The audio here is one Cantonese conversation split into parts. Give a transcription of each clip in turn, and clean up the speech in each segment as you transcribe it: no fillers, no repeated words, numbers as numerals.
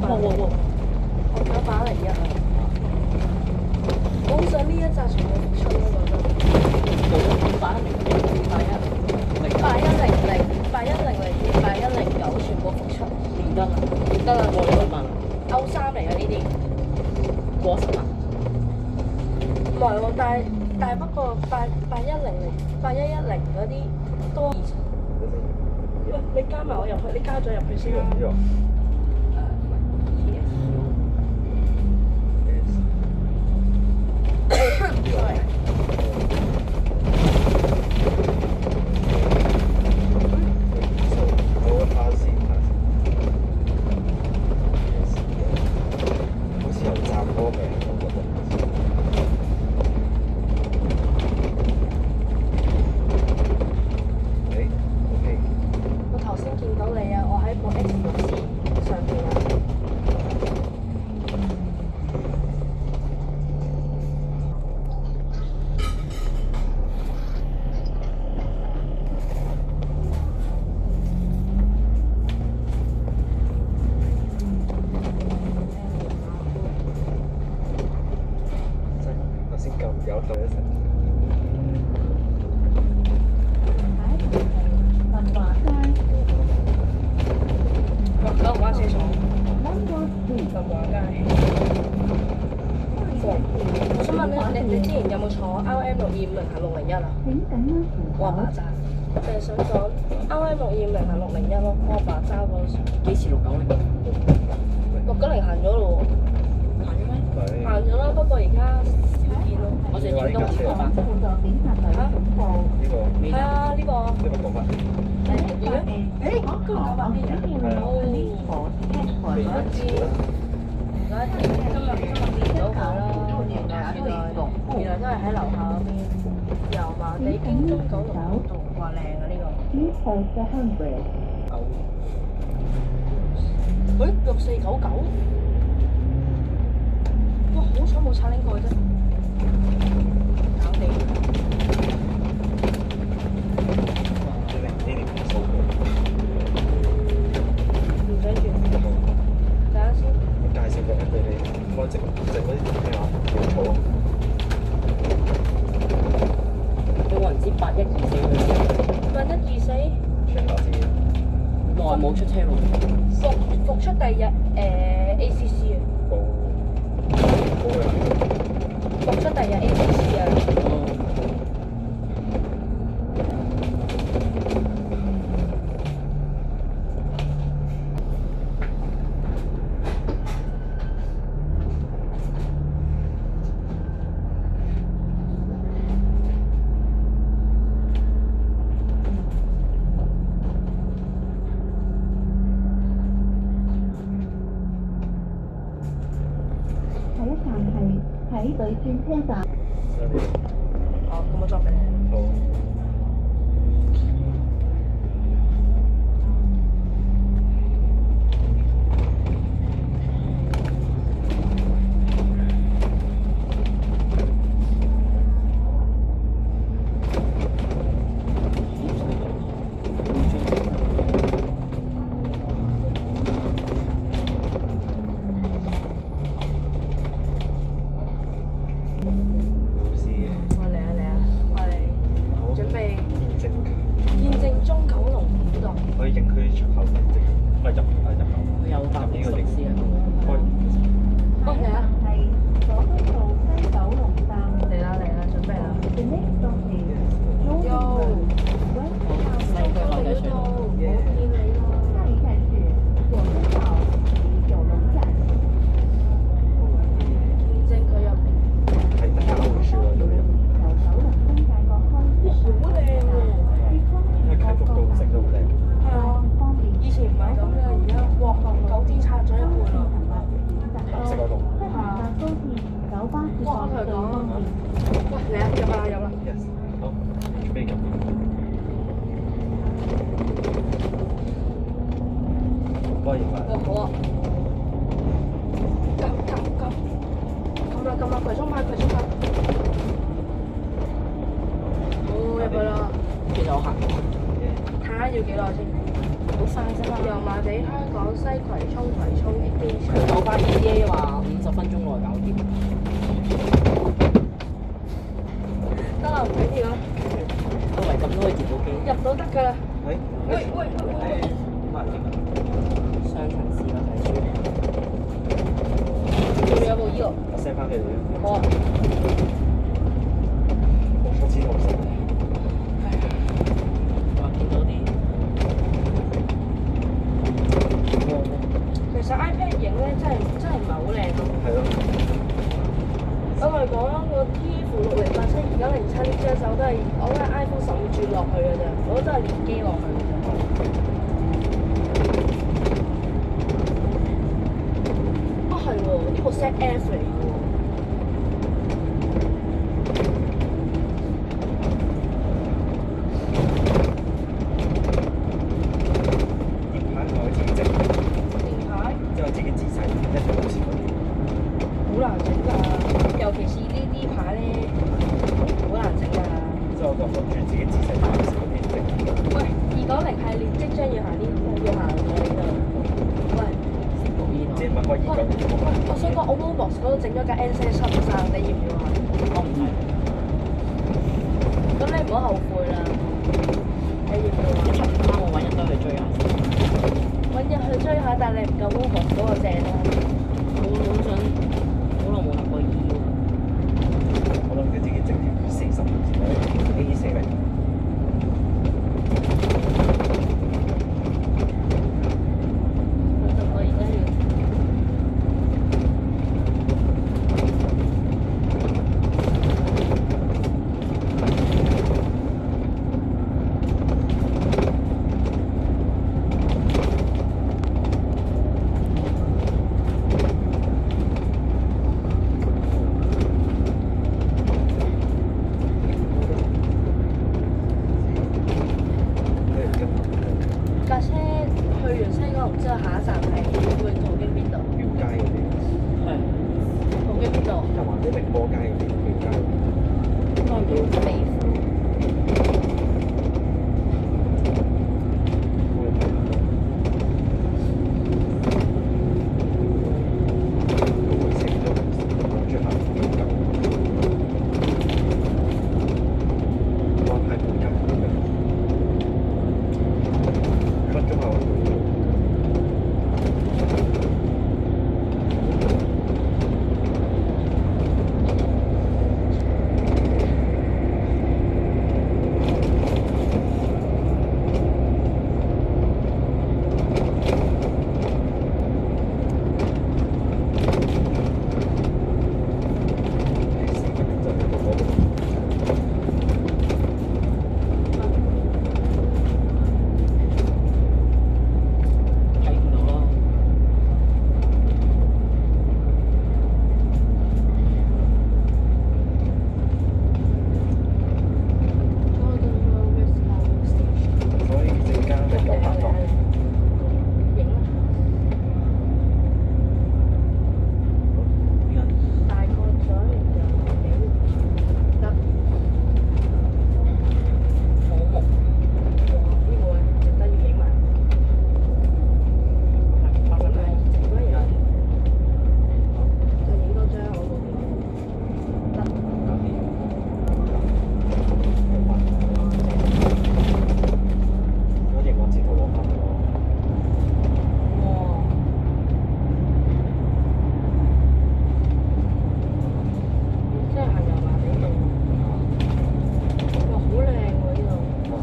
冇冇冇，我901啊！我好想呢一集全部復出咯，覺得。冇810 8100、8100、8109全部復出，唔得啦，唔得啦，過咗1萬啦，歐三嚟嘅呢啲。過10萬。唔係喎，但係不過8110嗰啲多。喂，你加埋我入去，你加咗入去先啊！我頭先見到你啊，我喺部 X6上邊啊。頭先撳有對一陣。九龍灣車廠，林華街。我想問咧，你之前有冇坐 RM625行601啊？我阿爸揸，就係想講 RM625行601咯，我阿爸揸嗰時。幾時690？ 690行咗咯喎，行咗咩？行咗啦，不過而家少見咯。我淨係見到200。嚇？呢個未得。係啊，呢個。呢個講法。誒今日900啲人。唔怪之，今日見到佢啦，原來都係喺樓下嗰邊，油麻地京東九龍嗰度，話靚啊呢個。6499，哇！好彩冇擦拎過啫，搞掂。呢條數據。唔使轉，等下先。我介紹個 app 俾你，我整嗰啲咩話跳草。有冇人知8124？ 8124，全下先。耐冇出車路。復出第二日ACC 啊，報嘅。復出第二日 ACC 啊。喺對轉車站。哦，咁我作俾你。好。可以影佢出口認證，唔係入口。佢有搭呢個的士啊。哦，嚟啊！係佐敦道西九龍站。嚟啦嚟啦，準備啦。 The next stop is 喲， 細佢落嘅套，水。我見你啦。下一站是佐敦道九龍站。見證佢入嚟，係大家會笑啊！到呢度，由九龍新界各區好靚喎！因為啟福道整得好靚。係啊，方便。以前唔係咁嘅，而家哇9D拆咗一半啦。藍色嗰度。搭高鐵九巴士哇！我同佢講，喂，嚟啊，入啦入啦。 Yes，好，準備撳。幫我影埋。哦，好啊。撳啦，葵涌牌。好，入去啦。其實我行過。睇下要幾耐先。好快啫嘛。油麻地、香港西葵涌機場。我發 ETA 話50分鐘內搞掂。得啦，唔緊要啦，我以為咁都可以接到機。入到得㗎啦。喂喂，慢啲啊！雙層試啦，睇書。仲有冇依個？我 send 翻俾你。好啊。我出錢好食。話見到啲其實 iPad 影咧真係唔係好靚咯。係咯。我同你講啦，個 TF6087而家07呢隻手都係我覺得 iPhone 15轉落去嘅啫，我都係連機落去嘅啫。啊係喎，呢部 ZF 嚟嘅喎。電牌我自己整，電牌即係我自己自製，一條好似嗰啲。好難整㗎，尤其是呢啲牌咧，好難整㗎。即係我諗住自己自製牌嗰啲整。喂，290系列即將要行呢，要行嘅呢度。喂，即係問我290我想講我 Mobox 嗰度整咗架 N7 生，你要唔要啊？我唔係。咁你唔好後悔啦。你要唔要啊？一出啱我揾人都去追下先。揾日去追下，但係你唔夠 Mobox 嗰個正啦。好想，好耐冇搭過 E 喎。我諗佢自己整條40毫子 A40。我而家要。架車去完西九龍之後，下一站係會途經邊度？廟街嗰啲，係。途經邊度？又或者寧波街嗰啲廟街。當然要美孚。我哋睇下。都會食咗，攞住下廟街。哇！係廟街嗰邊。分鐘後。睇唔到咯。所以陣間一九八落。影啦，點解？大個咗然後影得好木。呢個值得要影埋。發生咩？整多嘢，就影多張我嗰邊。得。我熒幕截圖攞翻我。哇！即係行油麻地道，哇！好靚喎呢度。哇！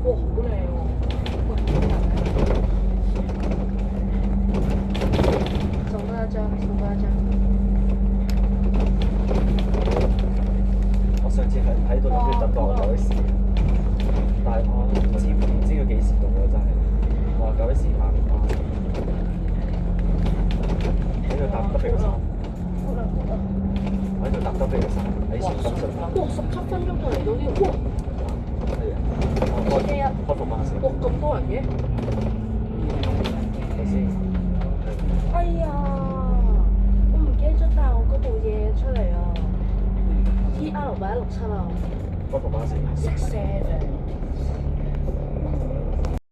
好靚喎！喂，送多一張，送多一張。我上次喺度諗住等到我9時，但係我唔知佢幾時到喎，真係。我話9時行翻，喺度搭得比較快，喺度搭得比較快，喺前金順發。哇！17分鐘就嚟到呢度，哇！係啊，開服馬先，哇！咁多人嘅頭先。哎呀，我唔記得咗帶我嗰部嘢出嚟啊！TR 816啊北角巴士。 ，67。